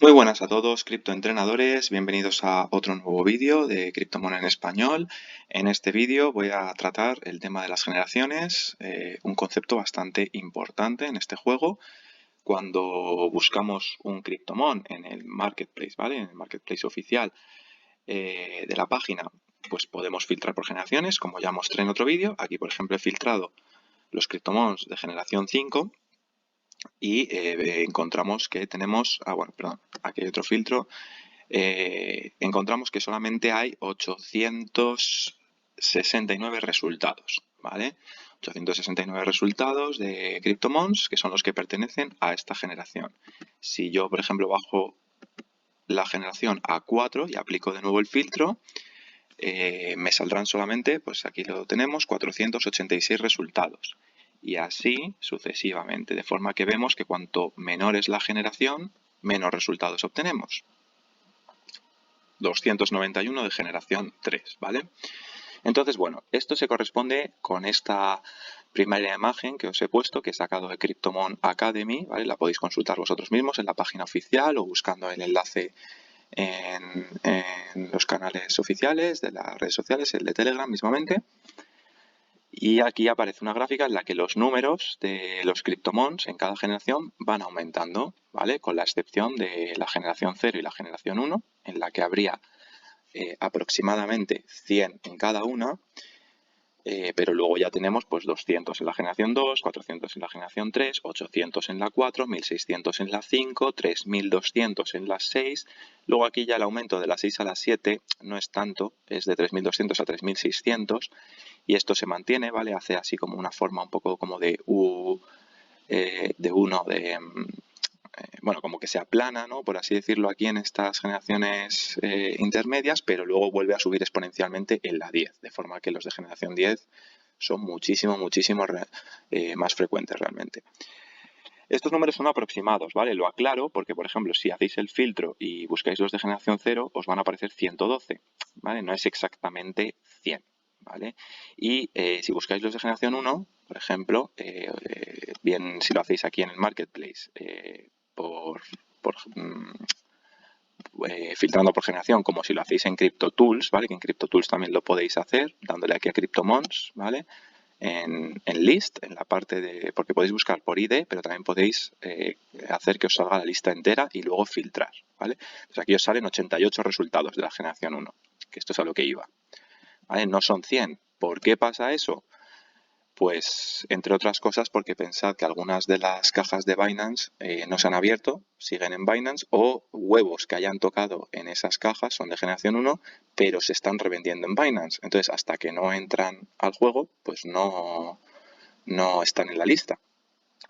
Muy buenas a todos, criptoentrenadores. Bienvenidos a otro nuevo vídeo de Criptomono en español. En este vídeo voy a tratar el tema de las generaciones, un concepto bastante importante en este juego. Cuando buscamos un Cryptomon en el marketplace, ¿vale? En el marketplace oficial de la página, pues podemos filtrar por generaciones, como ya mostré en otro vídeo. Aquí, por ejemplo, he filtrado los Cryptomons de generación 5 y encontramos que tenemos, bueno, perdón, aquí hay otro filtro. Encontramos que solamente hay 869 resultados, ¿vale? 869 resultados de CryptoMons que son los que pertenecen a esta generación. Si yo, por ejemplo, bajo la generación a 4 y aplico de nuevo el filtro, me saldrán solamente, pues aquí lo tenemos, 486 resultados. Y así sucesivamente, de forma que vemos que cuanto menor es la generación, menos resultados obtenemos. 291 de generación 3, ¿vale? Entonces, bueno, esto se corresponde con esta primera imagen que os he puesto, que he sacado de Cryptomon Academy, ¿vale? La podéis consultar vosotros mismos en la página oficial o buscando el enlace en los canales oficiales de las redes sociales, el de Telegram mismamente. Y aquí aparece una gráfica en la que los números de los Cryptomons en cada generación van aumentando, ¿vale? Con la excepción de la generación 0 y la generación 1, en la que habría aproximadamente 100 en cada una, pero luego ya tenemos pues 200 en la generación 2, 400 en la generación 3, 800 en la 4, 1600 en la 5, 3200 en la 6. Luego aquí ya el aumento de la 6 a la 7 no es tanto, es de 3200 a 3600 y esto se mantiene, ¿vale? Hace así como una forma un poco como de U, de 1, de bueno, como que se aplana, ¿no? Por así decirlo, aquí en estas generaciones intermedias, pero luego vuelve a subir exponencialmente en la 10, de forma que los de generación 10 son muchísimo más frecuentes realmente. Estos números son aproximados, ¿vale? Lo aclaro porque, por ejemplo, si hacéis el filtro y buscáis los de generación 0, os van a aparecer 112, ¿vale? No es exactamente 100, ¿vale? Y si buscáis los de generación 1, por ejemplo, bien si lo hacéis aquí en el marketplace, por, por filtrando por generación, como si lo hacéis en CryptoTools, ¿vale? Que en CryptoTools también lo podéis hacer, dándole aquí a CryptoMons, ¿vale? En list, en la parte de, porque podéis buscar por ID, pero también podéis hacer que os salga la lista entera y luego filtrar, ¿vale? Entonces aquí os salen 88 resultados de la generación 1, que esto es a lo que iba, ¿vale? No son 100. ¿Por qué pasa eso? Pues, entre otras cosas, porque pensad que algunas de las cajas de Binance no se han abierto, siguen en Binance, o huevos que hayan tocado en esas cajas son de generación 1, pero se están revendiendo en Binance. Entonces, hasta que no entran al juego, pues no están en la lista.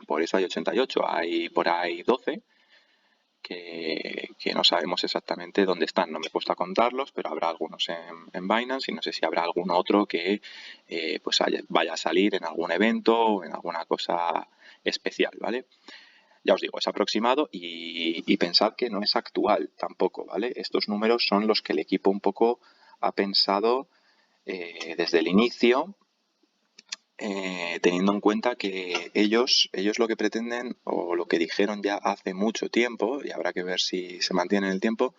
Por eso hay 88, hay por ahí 12 que no sabemos exactamente dónde están. No me cuesta contarlos, pero habrá algunos en Binance y no sé si habrá algún otro que pues vaya a salir en algún evento o en alguna cosa especial, ¿vale? Ya os digo, es aproximado y pensad que no es actual tampoco, ¿vale? Estos números son los que el equipo un poco ha pensado desde el inicio, teniendo en cuenta que ellos lo que pretenden o lo que dijeron ya hace mucho tiempo, y habrá que ver si se mantiene en el tiempo,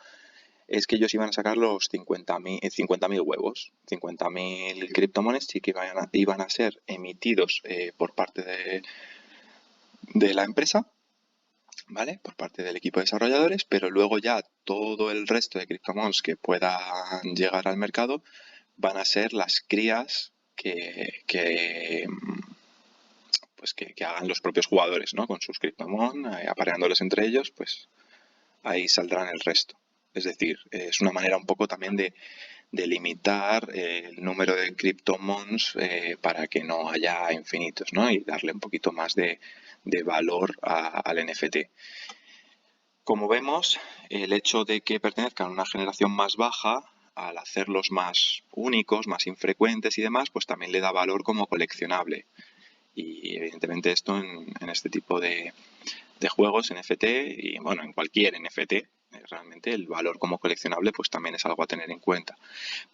es que ellos iban a sacar los 50.000 huevos, 50.000 criptomonedas sí que iban a ser emitidos por parte de la empresa, ¿vale? Por parte del equipo de desarrolladores, pero luego ya todo el resto de criptomonedas que puedan llegar al mercado van a ser las crías pues que hagan los propios jugadores, ¿no? Con sus Cryptomon, apareándoles entre ellos, pues ahí saldrán el resto. Es decir, es una manera un poco también de limitar el número de Cryptomons para que no haya infinitos, ¿no? Y darle un poquito más de valor al NFT. Como vemos, el hecho de que pertenezcan a una generación más baja, al hacerlos más únicos, más infrecuentes y demás, pues también le da valor como coleccionable. Y evidentemente esto en este tipo de juegos NFT y bueno, en cualquier NFT, realmente el valor como coleccionable pues también es algo a tener en cuenta.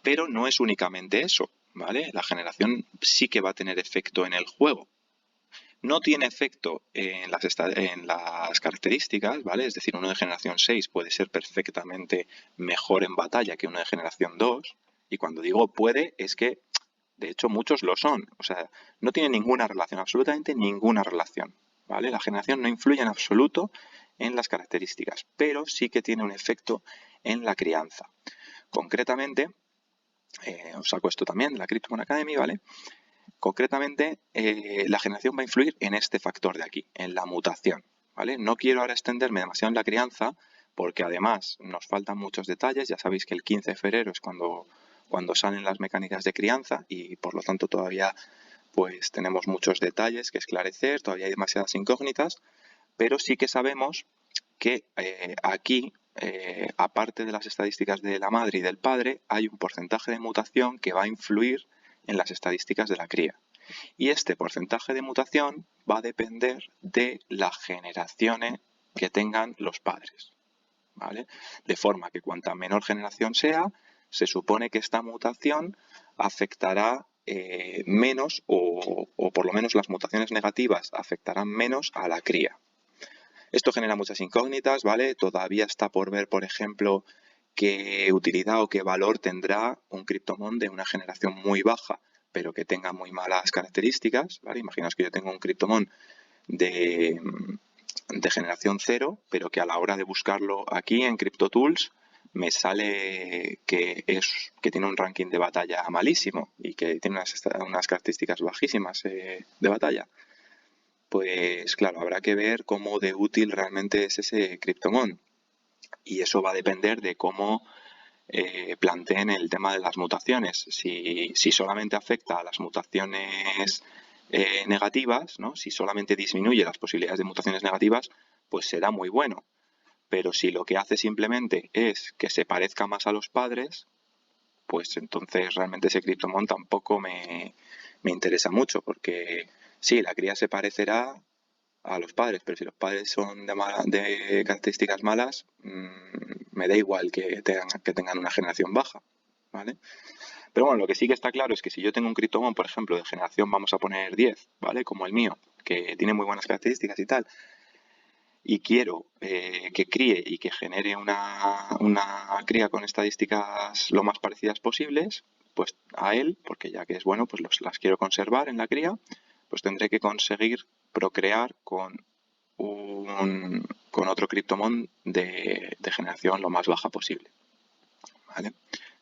Pero no es únicamente eso, ¿vale? La generación sí que va a tener efecto en el juego. No tiene efecto en las características, ¿vale? Es decir, uno de generación 6 puede ser perfectamente mejor en batalla que uno de generación 2. Y cuando digo puede, es que de hecho muchos lo son. O sea, no tiene ninguna relación, absolutamente ninguna relación, ¿vale? La generación no influye en absoluto en las características, pero sí que tiene un efecto en la crianza. Concretamente, os saco esto también de la Cryptomon Academy, ¿vale? Concretamente, la generación va a influir en este factor de aquí, en la mutación, ¿vale? No quiero ahora extenderme demasiado en la crianza, porque además nos faltan muchos detalles. Ya sabéis que el 15 de febrero es cuando salen las mecánicas de crianza y por lo tanto todavía pues tenemos muchos detalles que esclarecer, todavía hay demasiadas incógnitas, pero sí que sabemos que aquí, aparte de las estadísticas de la madre y del padre, hay un porcentaje de mutación que va a influir en las estadísticas de la cría. Y este porcentaje de mutación va a depender de las generaciones que tengan los padres, ¿vale? De forma que cuanta menor generación sea, se supone que esta mutación afectará menos o por lo menos las mutaciones negativas afectarán menos a la cría. Esto genera muchas incógnitas, ¿vale? Todavía está por ver, por ejemplo, qué utilidad o qué valor tendrá un Cryptomon de una generación muy baja, pero que tenga muy malas características, ¿vale? Imaginaos que yo tengo un Cryptomon de generación 0, pero que a la hora de buscarlo aquí en CryptoTools me sale que tiene un ranking de batalla malísimo y que tiene unas características bajísimas de batalla. Pues claro, habrá que ver cómo de útil realmente es ese Cryptomon. Y eso va a depender de cómo planteen el tema de las mutaciones. Si solamente afecta a las mutaciones negativas, ¿no? Si solamente disminuye las posibilidades de mutaciones negativas, pues será muy bueno. Pero si lo que hace simplemente es que se parezca más a los padres, pues entonces realmente ese Cryptomon tampoco me interesa mucho, porque sí, la cría se parecerá a los padres, pero si los padres son de características malas, me da igual que tengan una generación baja, ¿vale? Pero bueno, lo que sí que está claro es que si yo tengo un Cryptomon, por ejemplo, de generación, vamos a poner 10, ¿vale? Como el mío, que tiene muy buenas características y tal, y quiero que críe y que genere una cría con estadísticas lo más parecidas posibles, pues a él, porque ya que es bueno, pues las quiero conservar en la cría, pues tendré que conseguir procrear con otro Cryptomon de generación lo más baja posible, ¿vale?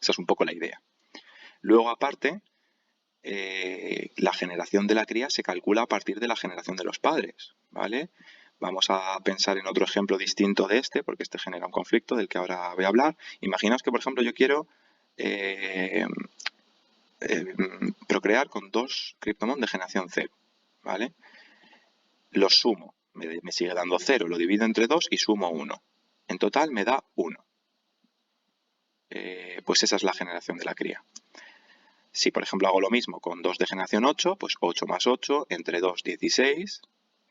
Esa es un poco la idea. Luego, aparte, la generación de la cría se calcula a partir de la generación de los padres, ¿vale? Vamos a pensar en otro ejemplo distinto de este, porque este genera un conflicto del que ahora voy a hablar. Imaginaos que, por ejemplo, yo quiero procrear con dos Cryptomon de generación 0, ¿vale? Los sumo, me sigue dando 0, lo divido entre 2 y sumo 1. En total me da 1. Pues esa es la generación de la cría. Si, por ejemplo, hago lo mismo con 2 de generación 8, pues 8 más 8, entre 2, 16,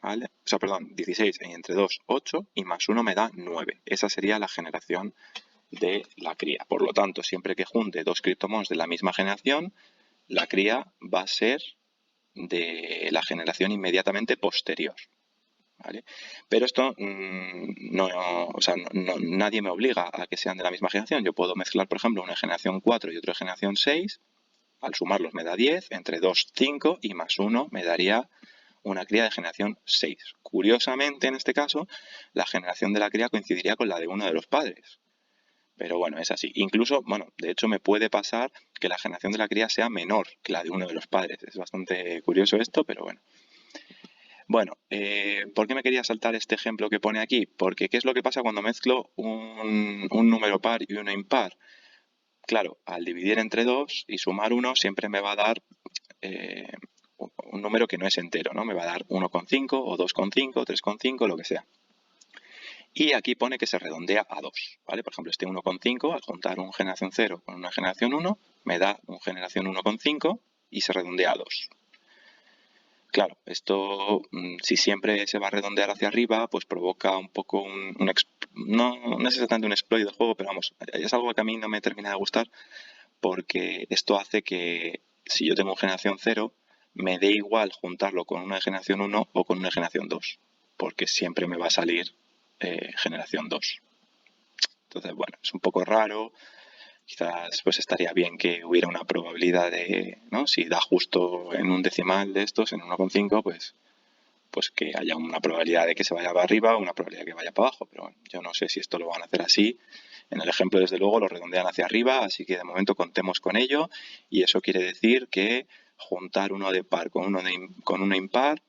¿vale? O sea, perdón, 16 y entre 2, 8, y más 1 me da 9. Esa sería la generación de la cría. Por lo tanto, siempre que junte dos Cryptomons de la misma generación, la cría va a ser de la generación inmediatamente posterior, ¿vale? Pero esto nadie me obliga a que sean de la misma generación. Yo puedo mezclar, por ejemplo, una generación 4 y otra generación 6. Al sumarlos me da 10, entre 2, 5 y más 1 me daría una cría de generación 6. Curiosamente, en este caso, la generación de la cría coincidiría con la de uno de los padres. Pero bueno, es así. Incluso, bueno, de hecho me puede pasar que la generación de la cría sea menor que la de uno de los padres. Es bastante curioso esto, pero bueno. Bueno, ¿por qué me quería saltar este ejemplo que pone aquí? Porque ¿qué es lo que pasa cuando mezclo un número par y uno impar? Claro, al dividir entre 2 y sumar 1 siempre me va a dar un número que no es entero, ¿no? Me va a dar 1,5 o 2,5 o 3,5, lo que sea. Y aquí pone que se redondea a 2, ¿vale? Por ejemplo, este 1,5, al juntar un generación 0 con una generación 1, me da un generación 1,5 y se redondea a 2. Claro, esto, si siempre se va a redondear hacia arriba, pues provoca un poco no es exactamente un exploit del juego, pero vamos, es algo que a mí no me termina de gustar, porque esto hace que si yo tengo generación 0, me dé igual juntarlo con uno de generación 1 o con uno de generación 2, porque siempre me va a salir generación 2. Entonces, bueno, es un poco raro. Quizás pues estaría bien que hubiera una probabilidad de, ¿no? Si da justo en un decimal de estos, en 1,5, pues que haya una probabilidad de que se vaya para arriba o una probabilidad de que vaya para abajo. Pero bueno, yo no sé si esto lo van a hacer así. En el ejemplo, desde luego, lo redondean hacia arriba, así que de momento contemos con ello. Y eso quiere decir que juntar uno de par con uno impar,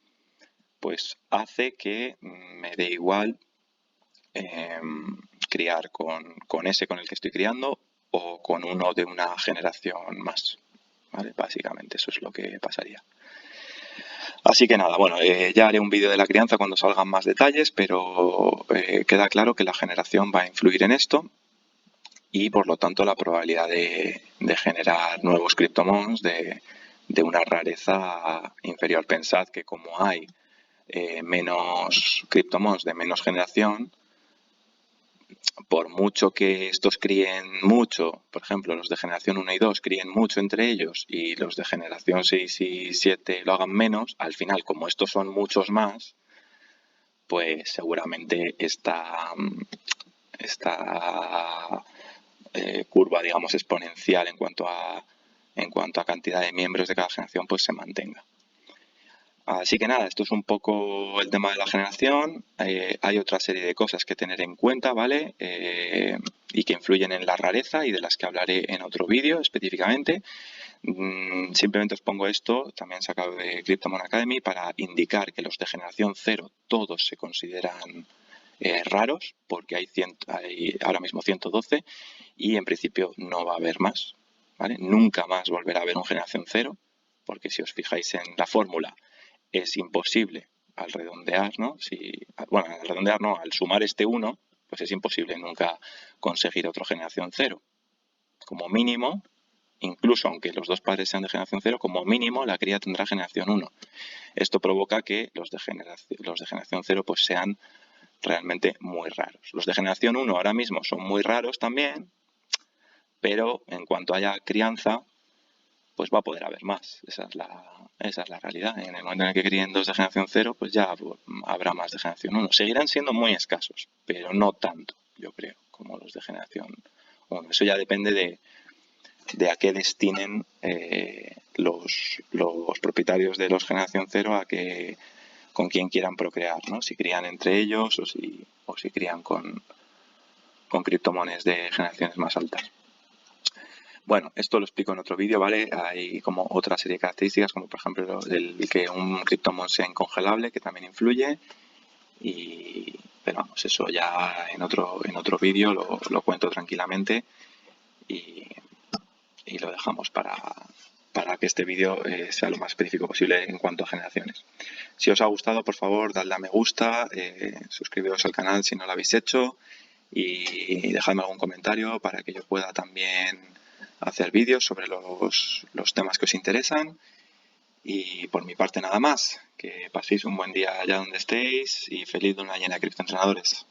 pues hace que me dé igual criar con ese con el que estoy criando o con uno de una generación más. ¿Vale? Básicamente eso es lo que pasaría. Así que nada, bueno, ya haré un vídeo de la crianza cuando salgan más detalles, pero queda claro que la generación va a influir en esto y por lo tanto la probabilidad de generar nuevos CryptoMons de una rareza inferior. Pensad que como hay menos CryptoMons de menos generación, por mucho que estos críen mucho, por ejemplo, los de generación 1 y 2 críen mucho entre ellos y los de generación 6 y 7 lo hagan menos, al final, como estos son muchos más, pues seguramente esta curva, digamos, exponencial en cuanto a cantidad de miembros de cada generación, pues se mantenga. Así que nada, esto es un poco el tema de la generación. Hay otra serie de cosas que tener en cuenta, ¿vale? Y que influyen en la rareza y de las que hablaré en otro vídeo específicamente. Simplemente os pongo esto, también sacado de Cryptomon Academy, para indicar que los de generación 0 todos se consideran raros, porque hay ahora mismo 112 y en principio no va a haber más, ¿vale? Nunca más volverá a haber un generación 0, porque si os fijáis en la fórmula, es imposible al redondear, ¿no? Bueno, al redondear no, al sumar este 1, pues es imposible nunca conseguir otra generación 0. Como mínimo, incluso aunque los dos padres sean de generación 0, como mínimo la cría tendrá generación 1. Esto provoca que los de generación 0 pues sean realmente muy raros. Los de generación 1 ahora mismo son muy raros también, pero en cuanto haya crianza, pues va a poder haber más. Esa es la realidad. En el momento en el que críen dos de generación 0, pues ya habrá más de generación 1. Seguirán siendo muy escasos, pero no tanto, yo creo, como los de generación 1. Eso ya depende de a qué destinen los propietarios de los generación 0 con quién quieran procrear, ¿no? Si crían entre ellos o si crían con criptomones de generaciones más altas. Bueno, esto lo explico en otro vídeo, ¿vale? Hay como otra serie de características, como por ejemplo el que un CryptoMon sea incongelable, que también influye. Pero vamos, eso ya en otro vídeo lo cuento tranquilamente y lo dejamos para que este vídeo sea lo más específico posible en cuanto a generaciones. Si os ha gustado, por favor, dadle a me gusta, suscribiros al canal si no lo habéis hecho y dejadme algún comentario para que yo pueda también hacer vídeos sobre los temas que os interesan. Y por mi parte nada más, que paséis un buen día allá donde estéis y feliz luna llena de criptoentrenadores.